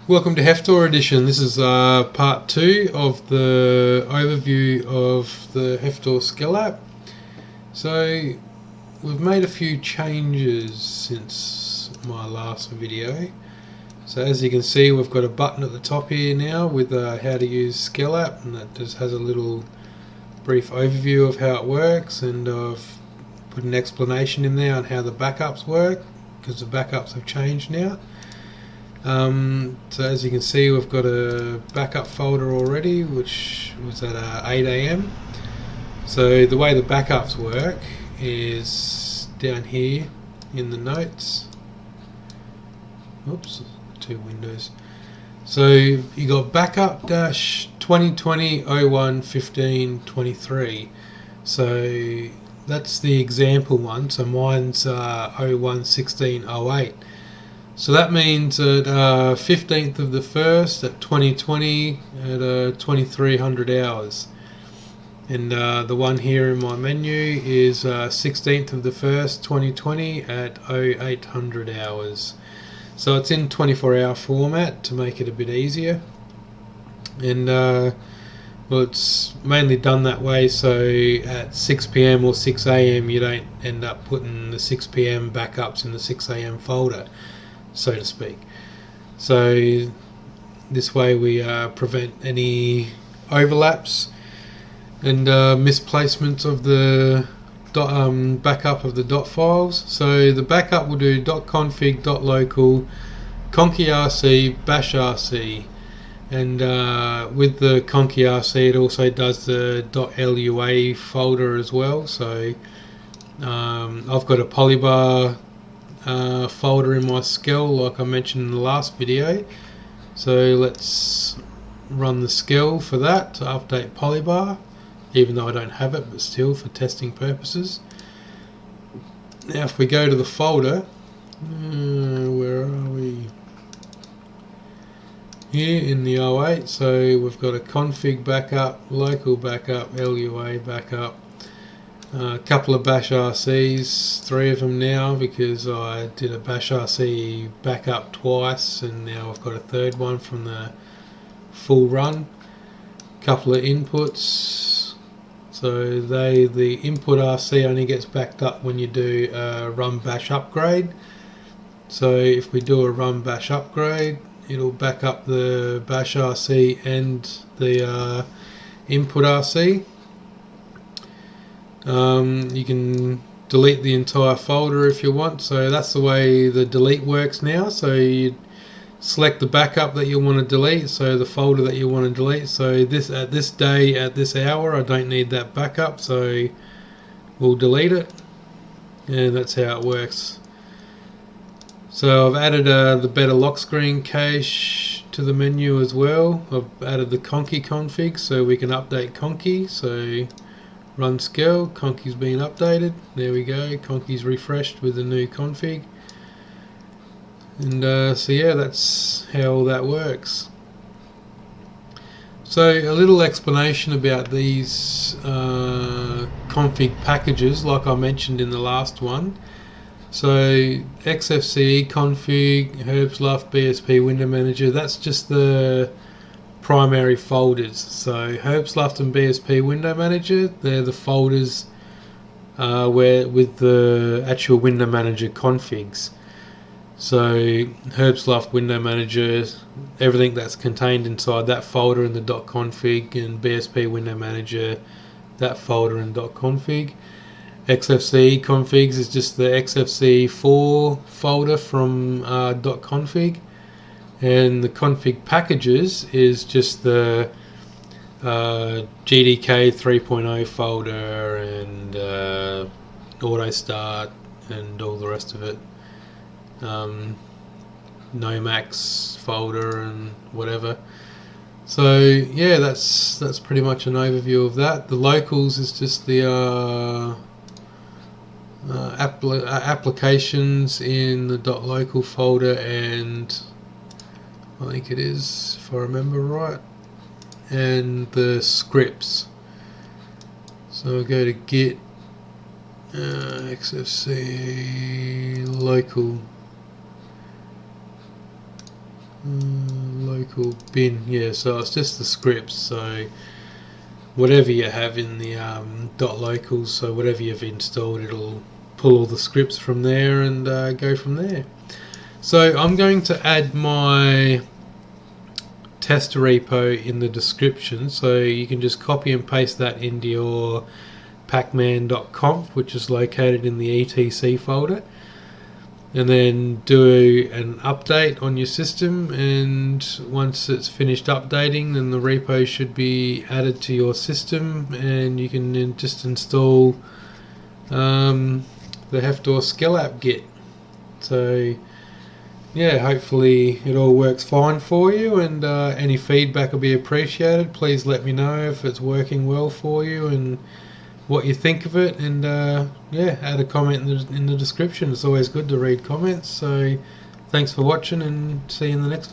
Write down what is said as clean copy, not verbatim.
Welcome to Hefftor Edition. This is part 2 of the overview of the hefftor-skelapp. So we've made a few changes since my last video. So as you can see, we've got a button at the top here now with how to use skelapp, and that just has a little brief overview of how it works, and I've put an explanation in there on how the backups work, because the backups have changed now. So as you can see, we've got a backup folder already, which was at 8 AM. So the way the backups work is down here in the notes. Oops, two windows. So you got backup -2020-01-15-23. So that's the example one. So mine's 01-16-08. So that means at 15th of the 1st at 2020 at 2300 hours. And the one here in my menu is 16th of the 1st 2020 at 0800 hours. So it's in 24-hour format to make it a bit easier. And well, it's mainly done that way so at 6 PM or 6 AM you don't end up putting the 6 PM backups in the 6 AM folder, so to speak. So this way we prevent any overlaps and misplacements of the backup of the dot files. So the backup will do .config.local conky-rc bashrc, and with the conky-rc it also does the .lua folder as well. So I've got a polybar folder in my skell like I mentioned in the last video. So let's run the skell for that to update polybar, even though I don't have it, but still for testing purposes. Now if we go to the folder, where are we? Here in the 08, so we've got a config backup, local backup, LUA backup, a couple of bashrcs, 3 of them now because I did a bashrc backup twice, and now I've got a third one from the full run. Couple of inputs, so the input RC only gets backed up when you do a run bash upgrade. So if we do a run bash upgrade, it'll back up the bash RC and the input RC. You can delete the entire folder if you want, so that's the way the delete works now. So you select the backup that you want to delete, so the folder that you want to delete. So this at this day at this hour I don't need that backup, so we'll delete it, and that's how it works. So I've added the better lock screen cache to the menu as well. I've added the conky config so we can update conky. So run skell, conky's been updated. There we go, conky's refreshed with the new config. And so yeah, that's how all that works. So a little explanation about these config packages like I mentioned in the last one. So xfce config, herbslaft, BSP window manager, that's just the primary folders. So herbslaft and BSP window manager, they're the folders where with the actual window manager configs. So herbslaft window manager, everything that's contained inside that folder in the .config, and BSP window manager, that folder in .config. xfce configs is just the xfce4 folder from .config, and the config packages is just the GDK 3.0 folder and auto start and all the rest of it. Nomax folder and whatever. So yeah, that's pretty much an overview of that. The locals is just the applications in the .local folder, and I think it is, if I remember right, and the scripts. So we'll go to git xfce local local bin, yeah, so it's just the scripts, so whatever you have in the .locals, so whatever you've installed, it'll pull all the scripts from there and go from there. So I'm going to add my test repo in the description, so you can just copy and paste that into your pacman.conf, which is located in the etc folder, and then do an update on your system, and once it's finished updating, then the repo should be added to your system, and you can then just install the hefftor-skelapp-git. So yeah, hopefully it all works fine for you, and any feedback will be appreciated. Please let me know if it's working well for you and what you think of it, and yeah, add a comment in the description. It's always good to read comments. So thanks for watching, and see you in the next